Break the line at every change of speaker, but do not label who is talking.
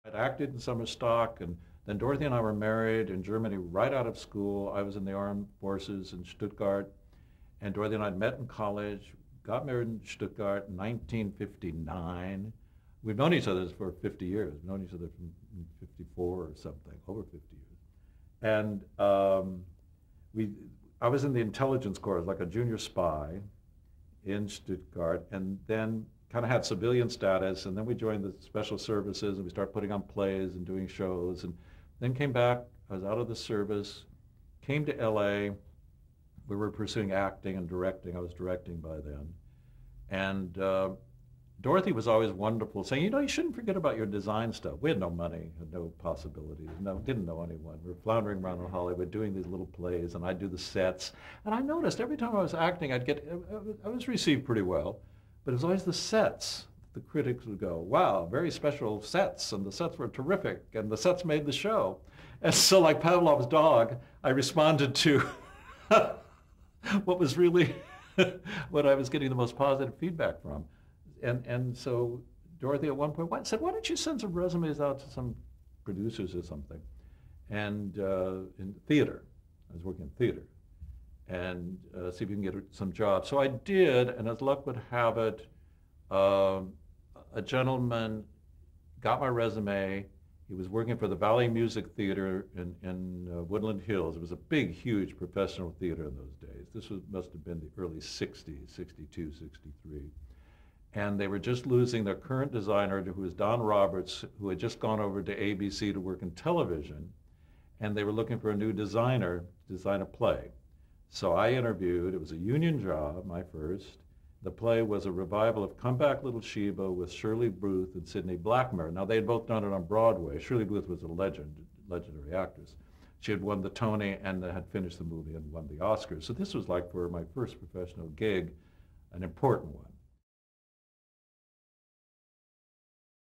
I'd acted in summer stock, and then Dorothy and I were married in Germany right out of school. I was in the armed forces in Stuttgart, and Dorothy and I met in college, got married in Stuttgart in 1959. We've known each other for 50 years. We've known each other from 54 or something, over 50 years. And we, I was in the intelligence corps, like a junior spy in Stuttgart, and then kind of had civilian status, and then we joined the special services, and we started putting on plays and doing shows, and then came back. I was out of the service, came to LA. We were pursuing acting and directing. I was directing by then. And Dorothy was always wonderful, saying, you know, you shouldn't forget about your design stuff. We had no money, had no possibilities, no, didn't know anyone. We were floundering around in Hollywood doing these little plays, and I'd do the sets. And I noticed every time I was acting, I was received pretty well, but it was always the sets. The critics would go, wow, very special sets, and the sets were terrific, and the sets made the show. And so like Pavlov's dog, I responded to what was really what I was getting the most positive feedback from. And so Dorothy at one point said, why don't you send some resumes out to some producers or something? And in theater, I was working in theater, and see if you can get some jobs. So I did, and as luck would have it, a gentleman got my resume. He was working for the Valley Music Theater in Woodland Hills. It was a big, huge professional theater in those days. Must have been the early 60s, 62, 63. And they were just losing their current designer, who was Don Roberts, who had just gone over to ABC to work in television. And they were looking for a new designer to design a play. So I interviewed. It was a union job, my first. The play was a revival of Come Back Little Sheba with Shirley Booth and Sidney Blackmer. Now, they had both done it on Broadway. Shirley Booth was a legendary actress. She had won the Tony and had finished the movie and won the Oscars. So this was like, for my first professional gig, an important one.